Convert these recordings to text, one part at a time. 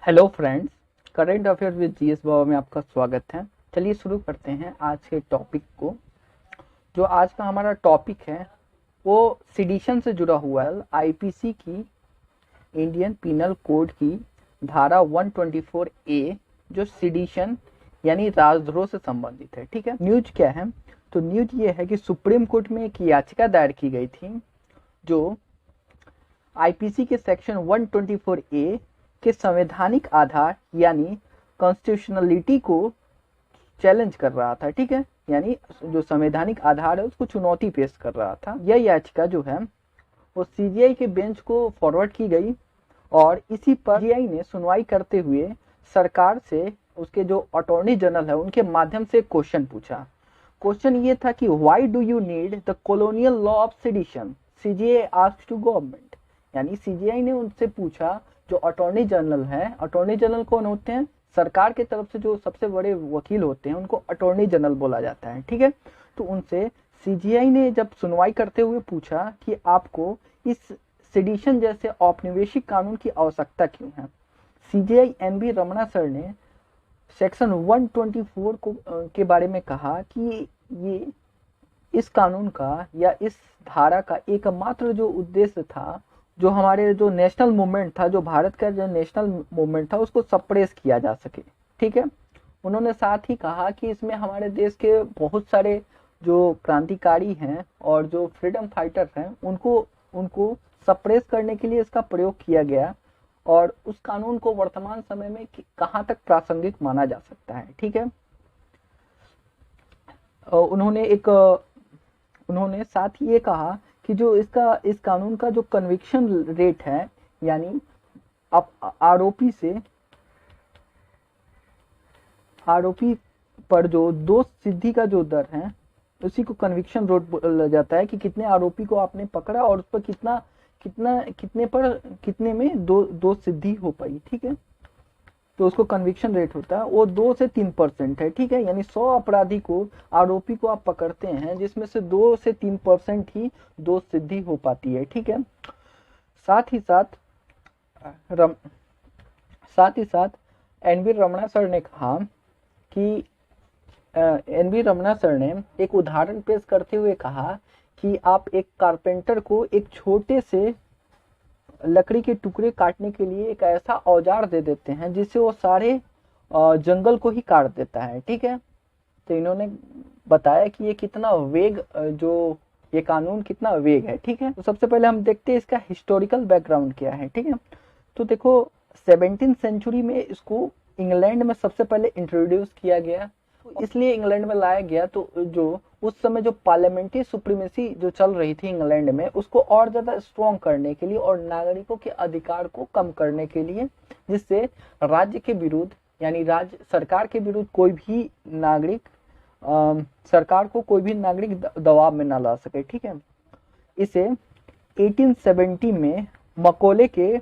Hello friends, current affair with GS Baba में आपका स्वागत है। चलिए शुरू करते हैं आज के टॉपिक को। जो आज का हमारा टॉपिक है वो सिडिशन से जुड़ा हुआ है। आईपीसी की, इंडियन पिनल कोड की धारा 124 ए, जो सिडिशन यानी राजद्रोह से संबंधित है। ठीक है, न्यूज क्या है? तो न्यूज ये है कि सुप्रीम कोर्ट में एक याचिका दायर की गई थी जो आईपीसी के सेक्शन 124 ए के संवैधानिक आधार यानी कॉन्स्टिट्यूशनलिटी को चैलेंज कर रहा था। ठीक है, यानी जो संवैधानिक आधार है उसको चुनौती पेश कर रहा था। यह याचिका जो है वो सीजीआई के बेंच को फॉरवर्ड की गई और इसी पर सीजीआई ने सुनवाई करते हुए सरकार से, उसके जो अटॉर्नी जनरल है उनके माध्यम से क्वेश्चन पूछा। क्वेश्चन ये था कि why do you need the colonial law of sedition? CJI asked to government, यानी सीजीआई ने उनसे पूछा, जो अटॉर्नी जनरल है। अटॉर्नी जनरल कौन होते हैं? सरकार की तरफ से जो सबसे बड़े वकील होते हैं उनको अटॉर्नी जनरल बोला जाता है। ठीक है, तो उनसे सीजीआई ने जब सुनवाई करते हुए पूछा कि आपको इस सेडिशन जैसे औपनिवेशिक कानून की आवश्यकता क्यों है। सीजीआई एनवी रमणा सर ने सेक्शन 124 के बारे में कहा कि ये इस कानून का या इस धारा का एकमात्र जो उद्देश्य था, जो हमारे जो नेशनल मूवमेंट था, जो भारत का जो नेशनल मूवमेंट था, उसको सप्रेस किया जा सके। ठीक है, उन्होंने साथ ही कहा कि इसमें हमारे देश के बहुत सारे जो क्रांतिकारी हैं और जो फ्रीडम फाइटर हैं उनको सप्रेस करने के लिए इसका प्रयोग किया गया और उस कानून को वर्तमान समय में कहाँ तक प्रासंगिक माना जा सकता है। ठीक है, उन्होंने साथ ही ये कहा कि जो इस कानून का जो कन्विक्शन रेट है, यानी आरोपी पर जो दोष सिद्धि का जो दर है उसी को कन्विक्शन रेट बोला जाता है कि कितने आरोपी को आपने पकड़ा और उस पर कितने में दोष सिद्धि हो पाई। ठीक है, तो उसको कन्विक्शन रेट होता है, वो 2 से 3% है। ठीक है, यानी 100 अपराधी को, आरोपी को आप पकड़ते हैं जिसमें से 2 से 3% ही दोष सिद्धि हो पाती है। ठीक है, साथ ही साथ एनवी रमणा सर ने कहा कि एनवी रमणा सर ने एक उदाहरण पेश करते हुए कहा कि आप एक कारपेंटर को एक छोटे से लकड़ी के टुकड़े काटने के लिए एक ऐसा औजार दे देते हैं जिससे वो सारे जंगल को ही काट देता है। ठीक है, तो इन्होंने बताया कि ये कितना वेग, जो ये कानून कितना वेग है। ठीक है, तो सबसे पहले हम देखते हैं इसका हिस्टोरिकल बैकग्राउंड क्या है। ठीक है, तो देखो 17th सेंचुरी में इसको इंग्लैंड में सबसे पहले इंट्रोड्यूस किया गया, इसलिए इंग्लैंड में लाया गया। तो जो उस समय जो पार्लियामेंट्री सुप्रीमेसी जो चल रही थी इंग्लैंड में, उसको और ज्यादा स्ट्रॉन्ग करने के लिए और नागरिकों के अधिकार को कम करने के लिए, जिससे राज्य के विरुद्ध यानी राज्य सरकार के विरुद्ध कोई भी नागरिक दबाव में ना ला सके। ठीक है, इसे 1870 में मकोले के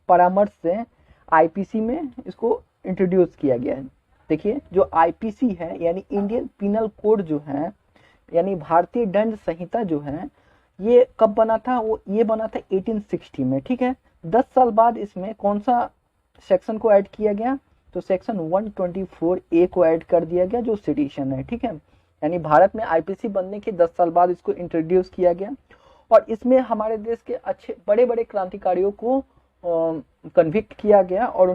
परामर्श से आईपीसी में इसको इंट्रोड्यूस किया गया है। देखिए, जो आईपीसी है यानी इंडियन पिनल कोड जो है, यानी भारतीय दंड संहिता जो है, ये कब बना था? ये बना था 1860 में। ठीक है, 10 साल बाद इसमें कौन सा सेक्शन को ऐड किया गया? तो सेक्शन 124 ए को ऐड कर दिया गया, जो सेडिशन है। ठीक है, यानी भारत में आईपीसी बनने के 10 साल बाद इसको इंट्रोड्यूस किया गया और इसमें हमारे देश के अच्छे बड़े बड़े क्रांतिकारियों को कन्विक्ट किया गया और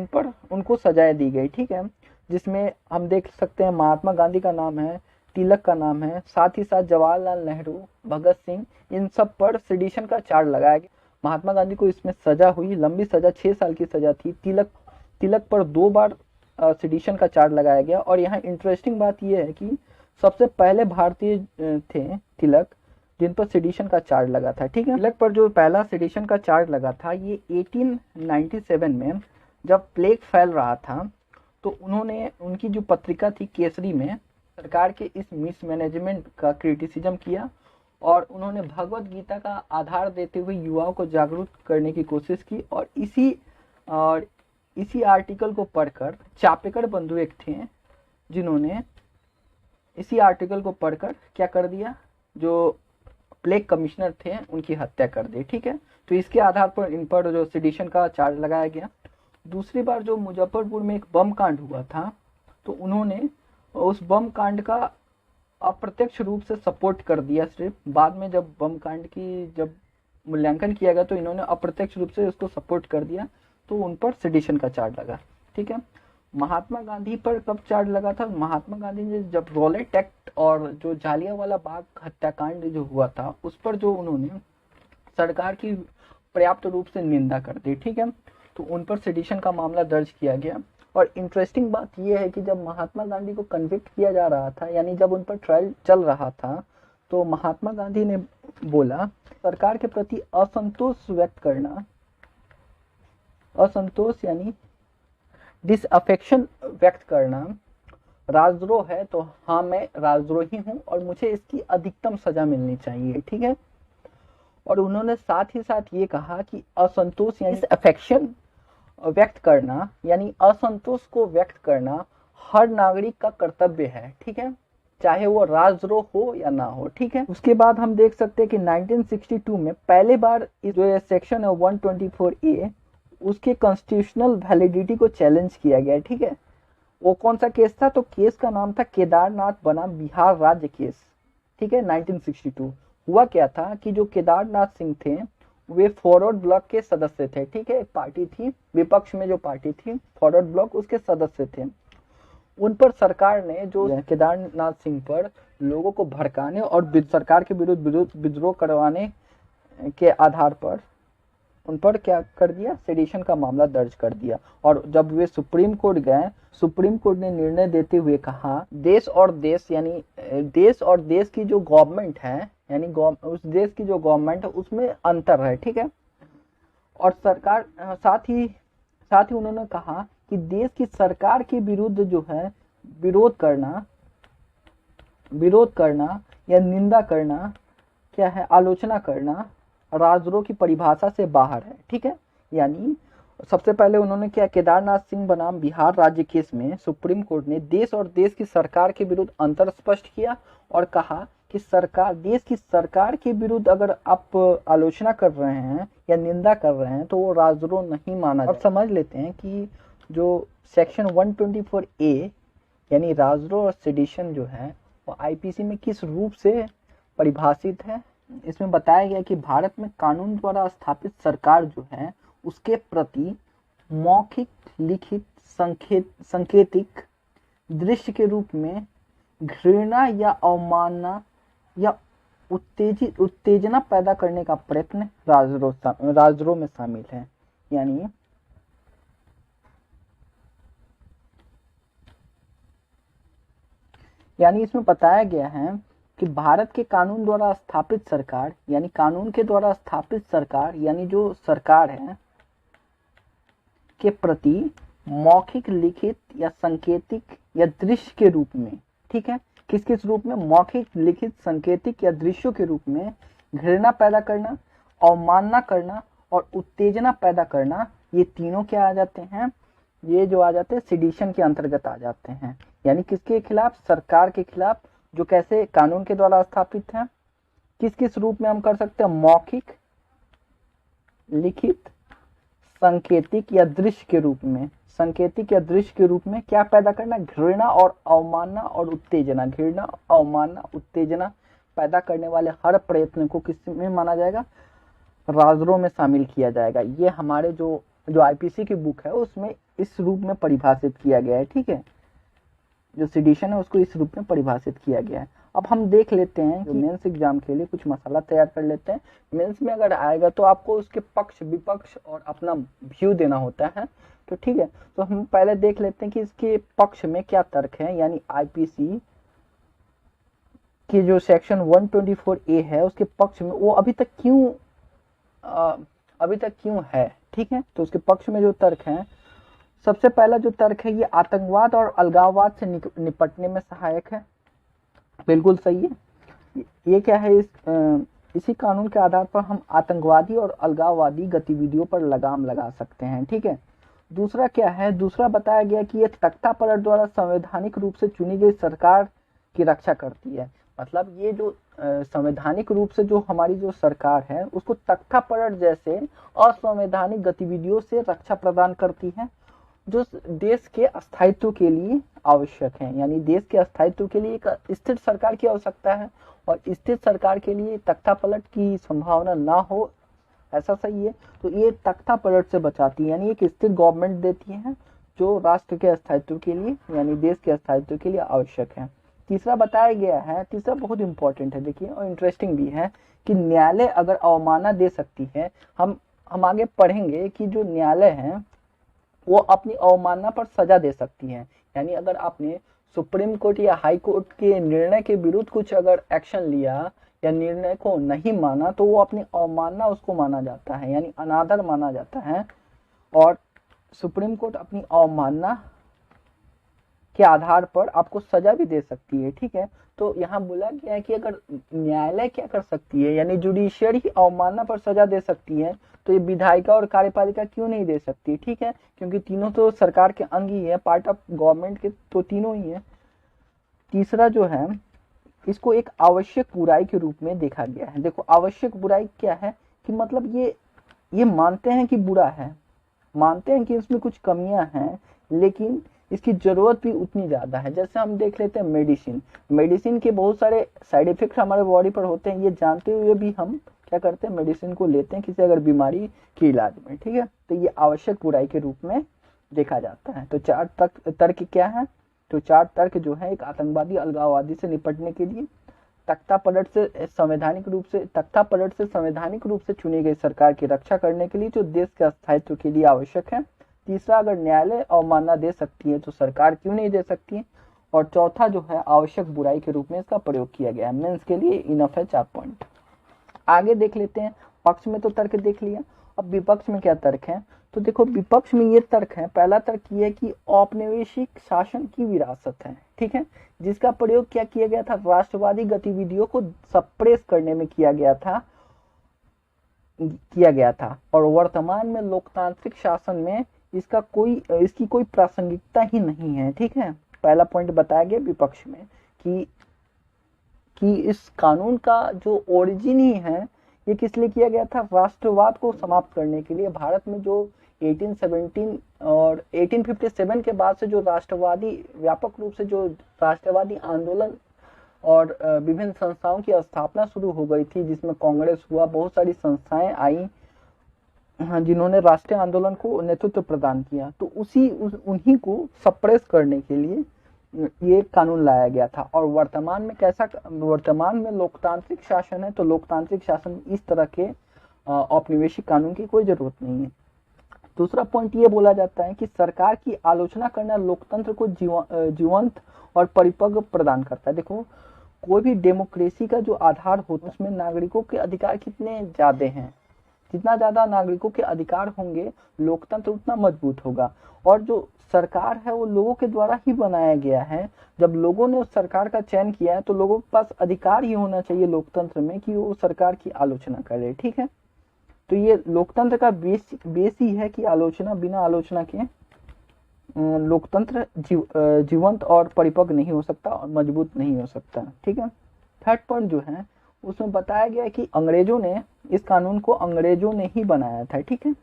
उनको सजाएं दी गई। ठीक है, जिसमें हम देख सकते हैं महात्मा गांधी का नाम है, तिलक का नाम है, साथ ही साथ जवाहरलाल नेहरू, भगत सिंह, इन सब पर सेडिशन का चार्ज लगाया गया। महात्मा गांधी को इसमें सजा हुई, लंबी सजा, 6 साल की सजा थी। तिलक पर 2 बार सेडिशन का चार्ज लगाया गया। और यहाँ इंटरेस्टिंग बात यह है कि सबसे पहले भारतीय थे तिलक जिन पर सेडिशन का चार्ज लगा था। ठीक है, तिलक पर जो पहला सेडिशन का चार्ज लगा था ये 1897 में जब प्लेग फैल रहा था, तो उन्होंने उनकी जो पत्रिका थी केसरी में सरकार के इस मिसमैनेजमेंट का क्रिटिसिज्म किया और उन्होंने भगवत गीता का आधार देते हुए युवाओं को जागरूक करने की कोशिश की। और इसी आर्टिकल को पढ़कर चापेकर बंधु एक थे जिन्होंने इसी आर्टिकल को पढ़कर क्या कर दिया, जो प्लेग कमिश्नर थे उनकी हत्या कर दी। ठीक है, तो इसके आधार पर इन पर जो सेडिशन का चार्ज लगाया गया दूसरी बार जो मुजफ्फरपुर में एक बम कांड हुआ था, तो उन्होंने उस बम कांड का अप्रत्यक्ष रूप से सपोर्ट कर दिया। सिर्फ बाद में जब बम कांड की जब मूल्यांकन किया गया तो इन्होंने अप्रत्यक्ष रूप से उसको सपोर्ट कर दिया, तो उन पर सेडिशन का चार्ज लगा। ठीक है, महात्मा गांधी पर कब चार्ज लगा था? महात्मा गांधी ने जब रॉलेट एक्ट और जो जालियांवाला बाग हत्याकांड जो हुआ था उस पर जो उन्होंने सरकार की पर्याप्त रूप से निंदा कर दी। ठीक है, तो उन पर सेडिशन का मामला दर्ज किया गया। और इंटरेस्टिंग बात यह है कि जब महात्मा गांधी को कन्विक्ट किया जा रहा था, यानी जब उन पर ट्रायल चल रहा था, तो महात्मा गांधी ने बोला सरकार के प्रति असंतोष व्यक्त करना, असंतोष यानी डिसअफेक्शन व्यक्त करना राजद्रोह है, तो हाँ मैं राजद्रोही हूं और मुझे इसकी अधिकतम सजा मिलनी चाहिए। ठीक है, और उन्होंने साथ ही साथ ये कहा कि असंतोष यानी डिसअफेक्शन व्यक्त करना, यानी असंतोष को व्यक्त करना हर नागरिक का कर्तव्य है। ठीक है, चाहे वो राजद्रोह हो या ना हो। ठीक है, उसके बाद हम देख सकते हैं कि 1962 में पहले बार जो सेक्शन है 124A उसके कॉन्स्टिट्यूशनल वैलिडिटी को चैलेंज किया गया। ठीक है, वो कौन सा केस था? तो केस का नाम था केदारनाथ बनाम बिहार राज्य केस। ठीक है, 1962 हुआ क्या था कि जो केदारनाथ सिंह थे वे फॉरवर्ड ब्लॉक के सदस्य थे। ठीक है, एक पार्टी थी विपक्ष में, जो पार्टी थी फॉरवर्ड ब्लॉक, उसके सदस्य थे। उन पर सरकार ने जो केदारनाथ सिंह पर लोगों को भड़काने और सरकार के विरुद्ध विद्रोह करवाने के आधार पर उन पर क्या कर दिया? सेडिशन का मामला दर्ज कर दिया। और जब वे सुप्रीम कोर्ट गए, सुप्रीम कोर्ट ने निर्णय देते हुए कहा देश और देश यानी देश और देश की जो गवर्नमेंट है, यानी उस देश की जो गवर्नमेंट है उसमें अंतर है। ठीक है, और सरकार साथ ही उन्होंने कहा कि देश की सरकार के विरुद्ध जो है विरोध करना या निंदा करना क्या है? आलोचना करना राजद्रोह की परिभाषा से बाहर है। ठीक है, यानी सबसे पहले उन्होंने क्या, केदारनाथ सिंह बनाम बिहार राज्य केस में सुप्रीम कोर्ट ने देश और देश की सरकार के विरुद्ध अंतर स्पष्ट किया और कहा कि सरकार, देश की सरकार के विरुद्ध अगर आप आलोचना कर रहे हैं या निंदा कर रहे हैं तो वो राजद्रोह नहीं माना जाए। अब समझ लेते हैं कि जो सेक्शन 124A यानी राजद्रोह और सेडिशन जो है वो आईपीसी में किस रूप से परिभाषित है। इसमें बताया गया कि भारत में कानून द्वारा स्थापित सरकार जो है उसके प्रति मौखिक, लिखित, संकेतिक, दृश्य के रूप में घृणा या अवमानना या उत्तेजना पैदा करने का प्रयत्न राजद्रोह में शामिल है। यानी इसमें बताया गया है कि भारत के कानून द्वारा स्थापित सरकार, यानी कानून के द्वारा स्थापित सरकार, यानी जो सरकार है के प्रति मौखिक, लिखित या संकेतिक या दृश्य के रूप में, ठीक है, किस किस रूप में? मौखिक, लिखित, संकेतिक या दृश्यों के रूप में घृणा पैदा करना, अवमानना करना और उत्तेजना पैदा करना, ये तीनों क्या आ जाते हैं? ये जो आ जाते हैं सेडिशन के अंतर्गत आ जाते हैं। यानी किसके खिलाफ? सरकार के खिलाफ, जो कैसे कानून के द्वारा स्थापित है। किस किस रूप में हम कर सकते हैं? मौखिक, लिखित, संकेतिक या दृश्य के रूप में। संकेतिक या दृश्य के रूप में क्या पैदा करना? घृणा और अवमानना और उत्तेजना। घृणा, अवमानना, उत्तेजना पैदा करने वाले हर प्रयत्न को किस में माना जाएगा? राजद्रोह में शामिल किया जाएगा। ये हमारे जो आईपीसी की बुक है उसमें इस रूप में परिभाषित किया गया है। ठीक है, जो सेडिशन है उसको इस रूप में परिभाषित किया गया है। अब हम देख लेते हैं कि मेंस एग्जाम के लिए कुछ मसाला तैयार कर लेते हैं। मेंस में अगर आएगा तो आपको उसके पक्ष, विपक्ष और अपना व्यू देना होता है। तो ठीक है, तो हम पहले देख लेते हैं कि इसके पक्ष में क्या तर्क है। यानी आईपीसी की जो सेक्शन 124A है उसके पक्ष में वो अभी तक क्यों है। ठीक है, तो उसके पक्ष में जो तर्क है, सबसे पहला जो तर्क है, ये आतंकवाद और अलगाववाद से निपटने में सहायक है। बिल्कुल सही है। ये क्या है? इसी कानून के आधार पर हम आतंकवादी और अलगाववादी गतिविधियों पर लगाम लगा सकते हैं। ठीक है, दूसरा क्या है? दूसरा बताया गया कि ये तख्ता पलट द्वारा संवैधानिक रूप से चुनी गई सरकार की रक्षा करती है। मतलब ये जो संवैधानिक रूप से जो हमारी जो सरकार है उसको तख्तापलट जैसे असंवैधानिक गतिविधियों से रक्षा प्रदान करती है जो देश के अस्थायित्व के लिए आवश्यक है। यानी देश के अस्थायित्व के लिए एक स्थिर सरकार की आवश्यकता है और स्थिर सरकार के लिए तख्तापलट की संभावना ना हो, ऐसा सही है। तो ये तख्तापलट से बचाती है, यानी एक स्थिर गवर्नमेंट देती है जो राष्ट्र के अस्थायित्व के लिए यानी देश के अस्थायित्व के लिए आवश्यक है। तीसरा बताया गया है, तीसरा बहुत इंपॉर्टेंट है देखिए और इंटरेस्टिंग भी है कि न्यायालय अगर अवमानना दे सकती है। हम आगे पढ़ेंगे कि जो न्यायालय है वो अपनी अवमानना पर सजा दे सकती है। यानी अगर आपने सुप्रीम कोर्ट या हाई कोर्ट के निर्णय के विरुद्ध कुछ अगर एक्शन लिया या निर्णय को नहीं माना तो वो अपनी अवमानना उसको माना जाता है, यानी अनादर माना जाता है और सुप्रीम कोर्ट अपनी अवमानना के आधार पर आपको सजा भी दे सकती है। ठीक है, तो यहाँ बोला गया है कि अगर न्यायालय क्या कर सकती है, यानी जुडिशियरी अवमानना पर सजा दे सकती है, तो ये विधायिका और कार्यपालिका क्यों नहीं दे सकती। ठीक है, क्योंकि तीनों तो सरकार के अंग ही है, पार्ट ऑफ गवर्नमेंट के तो तीनों ही है। तीसरा जो है इसको एक आवश्यक बुराई के रूप में देखा गया है। देखो आवश्यक बुराई क्या है कि मतलब ये मानते हैं कि बुरा है, मानते हैं कि इसमें कुछ कमियां हैं, लेकिन इसकी जरूरत भी उतनी ज्यादा है। जैसे हम देख लेते हैं मेडिसिन के बहुत सारे साइड इफेक्ट हमारे बॉडी पर होते हैं, ये जानते हुए भी हम क्या करते हैं, मेडिसिन को लेते हैं किसी अगर बीमारी के इलाज में। ठीक है, तो ये आवश्यक बुराई के रूप में देखा जाता है। तो चार तर्क क्या है, तो चार तर्क जो है एक आतंकवादी अलगाववादी से निपटने के लिए तख्तापलट से संवैधानिक रूप से चुनी गई सरकार की रक्षा करने के लिए जो देश के अस्थायित्व के लिए आवश्यक है। तीसरा, अगर न्यायालय अवमानना दे सकती है तो सरकार क्यों नहीं दे सकती है। और चौथा जो है आवश्यक बुराई के रूप में इसका प्रयोग किया गया है। मेंस के लिए इनफ है 4 पॉइंट। आगे देख लेते हैं, पक्ष में तो तर्क देख लिया, अब विपक्ष में क्या तर्क है। तो देखो विपक्ष में ये तर्क है, पहला तर्क ये है कि औपनिवेशिक शासन की विरासत है। ठीक है, जिसका प्रयोग क्या किया गया था, राष्ट्रवादी गतिविधियों को सप्रेस करने में किया गया था और वर्तमान में लोकतांत्रिक शासन में इसकी कोई प्रासंगिकता ही नहीं है। ठीक है, पहला पॉइंट बताया गया विपक्ष में कि इस कानून का जो ओरिजिन ही है ये किस लिए किया गया था, राष्ट्रवाद को समाप्त करने के लिए। भारत में जो 1817 और 1857 के बाद से जो व्यापक रूप से जो राष्ट्रवादी आंदोलन और विभिन्न संस्थाओं की स्थापना शुरू हो गई थी, जिसमें कांग्रेस हुआ, बहुत सारी संस्थाएं आई जिन्होंने राष्ट्रीय आंदोलन को नेतृत्व प्रदान किया, तो उन्हीं को सप्रेस करने के लिए ये कानून लाया गया था। और वर्तमान में लोकतांत्रिक शासन है, तो लोकतांत्रिक शासन में इस तरह के औपनिवेशिक कानून की कोई जरूरत नहीं है। दूसरा पॉइंट ये बोला जाता है कि सरकार की आलोचना करना लोकतंत्र को जीवंत और परिपक्व प्रदान करता है। देखो कोई भी डेमोक्रेसी का जो आधार होता है उसमें नागरिकों के अधिकार कितने ज्यादा हैं, जितना ज्यादा नागरिकों के अधिकार होंगे लोकतंत्र उतना मजबूत होगा। और जो सरकार है वो लोगों के द्वारा ही बनाया गया है। जब लोगों ने उस सरकार का चयन किया है तो लोगों के पास अधिकार ही होना चाहिए लोकतंत्र में कि वो सरकार की आलोचना करे। ठीक है, तो ये लोकतंत्र का बेस ही है कि आलोचना, बिना आलोचना के लोकतंत्र जीवंत और परिपक्व नहीं हो सकता और मजबूत नहीं हो सकता। ठीक है, थर्ड पॉइंट जो है उसमें बताया गया है कि अंग्रेजों ने इस कानून को ही बनाया था। ठीक है,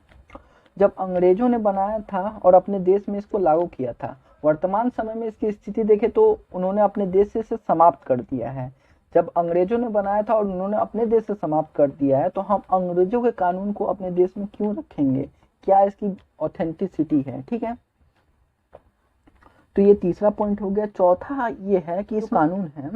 जब अंग्रेजों ने बनाया था और अपने देश में इसको लागू किया था, वर्तमान समय में इसकी स्थिति देखें तो उन्होंने अपने देश से इसे समाप्त कर दिया है। जब अंग्रेजों ने बनाया था और उन्होंने अपने देश से समाप्त कर दिया है, तो हम अंग्रेजों के कानून को अपने देश में क्यों रखेंगे, क्या इसकी ऑथेंटिसिटी है। ठीक है, तो ये तीसरा पॉइंट हो गया। चौथा ये है कि इस कानून है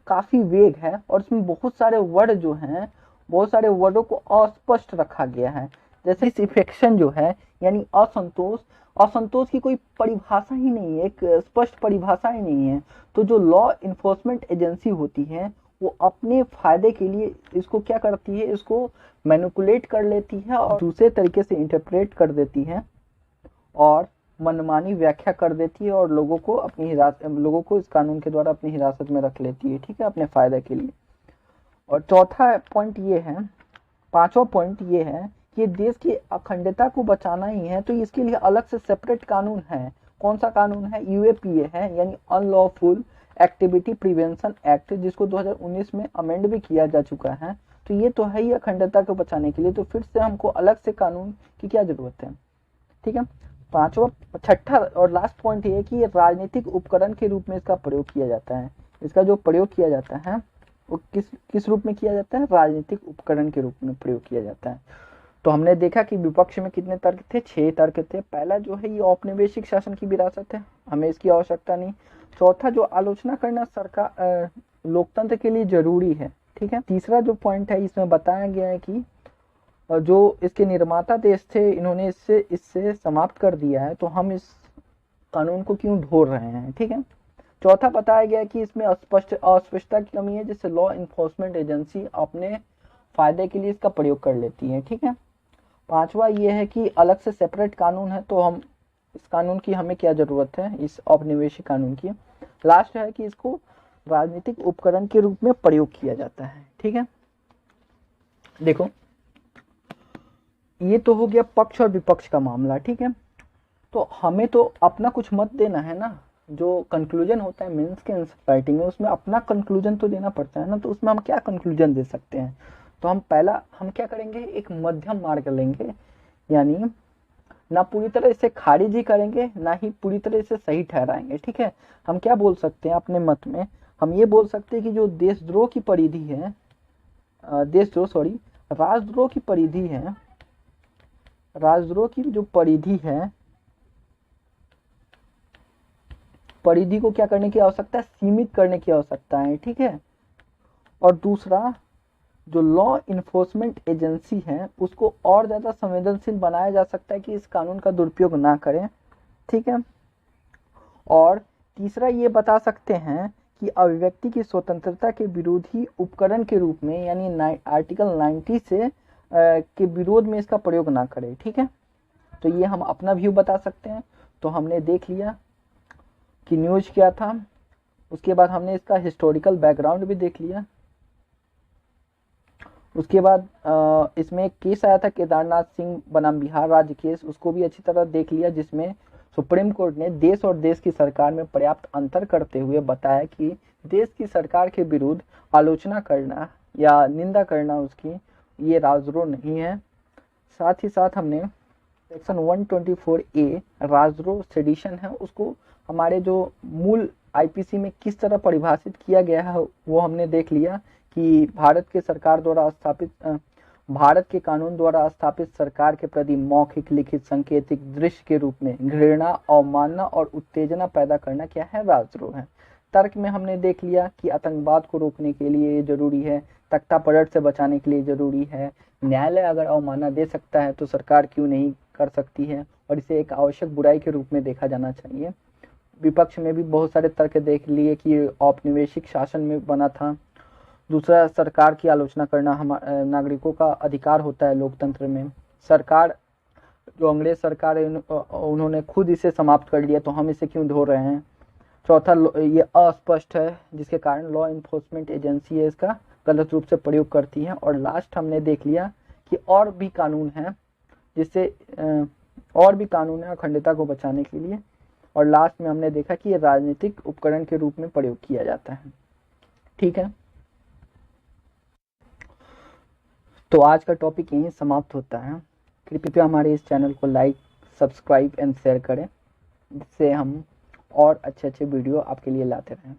काफी वेग है और इसमें बहुत सारे वर्ड जो हैं, बहुत सारे वर्डों को अस्पष्ट रखा गया है। जैसे डिसअफेक्शन जो है यानी असंतोष की कोई परिभाषा ही नहीं है, एक स्पष्ट परिभाषा ही नहीं है। तो जो लॉ इन्फोर्समेंट एजेंसी होती है वो अपने फायदे के लिए इसको क्या करती है, इसको मैनिपुलेट कर लेती है और दूसरे तरीके से इंटरप्रेट कर देती है और मनमानी व्याख्या कर देती है और लोगों को इस कानून के द्वारा अपनी हिरासत में रख लेती है। ठीक है, अपने फायदे के लिए। और चौथा पॉइंट ये है, पांचवा पॉइंट ये है कि देश की अखंडता को बचाना ही है, तो इसके लिए अलग से सेपरेट कानून है। कौन सा कानून है, यूएपीए है, यानी अनलॉफुल एक्टिविटी प्रिवेंशन एक्ट, जिसको 2019 में अमेंड भी किया जा चुका है। तो ये तो है ही अखंडता को बचाने के लिए, तो फिर से हमको अलग से कानून की क्या जरूरत है। ठीक है, छठा और लास्ट पॉइंट ये है कि ये राजनीतिक उपकरण के रूप में इसका प्रयोग किया जाता है। इसका जो प्रयोग किया जाता है वो किस रूप में किया जाता है, राजनीतिक उपकरण के रूप में प्रयोग किया जाता है। तो हमने देखा कि विपक्ष में कितने तर्क थे, 6 तर्क थे। पहला जो है ये औपनिवेशिक शासन की विरासत है, हमें इसकी आवश्यकता नहीं। चौथा, जो आलोचना करना सरकार लोकतंत्र के लिए जरूरी है। ठीक है, तीसरा जो पॉइंट है इसमें बताया गया है कि जो इसके निर्माता देश थे इन्होंने इससे समाप्त कर दिया है, तो हम इस कानून को क्यों ढोल रहे हैं। ठीक है, चौथा बताया गया कि इसमें अस्पष्टता की कमी है, जिससे लॉ इन्फोर्समेंट एजेंसी अपने फायदे के लिए इसका प्रयोग कर लेती है। ठीक है, पांचवा ये है कि अलग से सेपरेट कानून है, तो हम इस कानून की हमें क्या जरूरत है, इस औपनिवेशिक कानून की। लास्ट है कि इसको राजनीतिक उपकरण के रूप में प्रयोग किया जाता है। ठीक है, देखो ये तो हो गया पक्ष और विपक्ष का मामला। ठीक है, तो हमें तो अपना कुछ मत देना है ना, जो कंक्लूजन होता है मेंस के आंसर राइटिंग में, उसमें अपना कंक्लूजन तो देना पड़ता है ना। तो उसमें हम क्या कंक्लूजन दे सकते हैं, तो हम क्या करेंगे, एक मध्यम मार्ग लेंगे, यानी ना पूरी तरह इसे खारिज ही करेंगे, ना ही पूरी तरह इसे सही ठहराएंगे। ठीक है, हम क्या बोल सकते हैं अपने मत में, हम ये बोल सकते हैं कि जो देशद्रोह की परिधि है, राजद्रोह की परिधि है, राजद्रोह की जो परिधि है, परिधि को क्या करने की आवश्यकता है, सीमित करने की आवश्यकता है। ठीक है, और दूसरा जो लॉ इन्फोर्समेंट एजेंसी है उसको और ज्यादा संवेदनशील बनाया जा सकता है कि इस कानून का दुरुपयोग ना करें। ठीक है, और तीसरा ये बता सकते हैं कि अभिव्यक्ति की स्वतंत्रता के विरोधी उपकरण के रूप में, यानी आर्टिकल 90 से के विरोध में इसका प्रयोग ना करें। ठीक है, तो ये हम अपना व्यू बता सकते हैं। तो हमने देख लिया कि न्यूज क्या था, उसके बाद हमने इसका हिस्टोरिकल बैकग्राउंड भी देख लिया। उसके बाद इसमें एक केस आया था केदारनाथ सिंह बनाम बिहार राज्य केस, उसको भी अच्छी तरह देख लिया, जिसमें सुप्रीम कोर्ट ने देश और देश की सरकार में पर्याप्त अंतर करते हुए बताया कि देश की सरकार के विरुद्ध आलोचना करना या निंदा करना उसकी, ये राजद्रोह नहीं है। साथ ही साथ हमने सेक्शन 124A राजद्रोह सेडिशन है, उसको हमारे जो मूल आईपीसी में किस तरह परिभाषित किया गया है वो हमने देख लिया कि भारत के कानून द्वारा स्थापित सरकार के प्रति मौखिक, लिखित, सांकेतिक, दृश्य के रूप में घृणा, अवमानना और उत्तेजना पैदा करना क्या है, राजद्रोह है। तर्क में हमने देख लिया कि आतंकवाद को रोकने के लिए ये जरूरी है, तख्तापलट से बचाने के लिए जरूरी है, न्यायालय अगर अवमानना दे सकता है तो सरकार क्यों नहीं कर सकती है, और इसे एक आवश्यक बुराई के रूप में देखा जाना चाहिए। विपक्ष में भी बहुत सारे तर्क देख लिए कि औपनिवेशिक शासन में बना था। दूसरा, सरकार की आलोचना करना नागरिकों का अधिकार होता है लोकतंत्र में। सरकार, जो अंग्रेज सरकार है, उन्होंने खुद इसे समाप्त कर लिया, तो हम इसे क्यों ढो रहे हैं। चौथा, ये अस्पष्ट है, जिसके कारण लॉ इन्फोर्समेंट एजेंसी है इसका गलत रूप से प्रयोग करती है। और लास्ट हमने देख लिया कि और भी कानून है अखंडता को बचाने के लिए। और लास्ट में हमने देखा कि ये राजनीतिक उपकरण के रूप में प्रयोग किया जाता है। ठीक है, तो आज का टॉपिक यहीं समाप्त होता है। कृपया हमारे इस चैनल को लाइक, सब्सक्राइब एंड शेयर करें, जिससे हम और अच्छे वीडियो आपके लिए लाते रहें।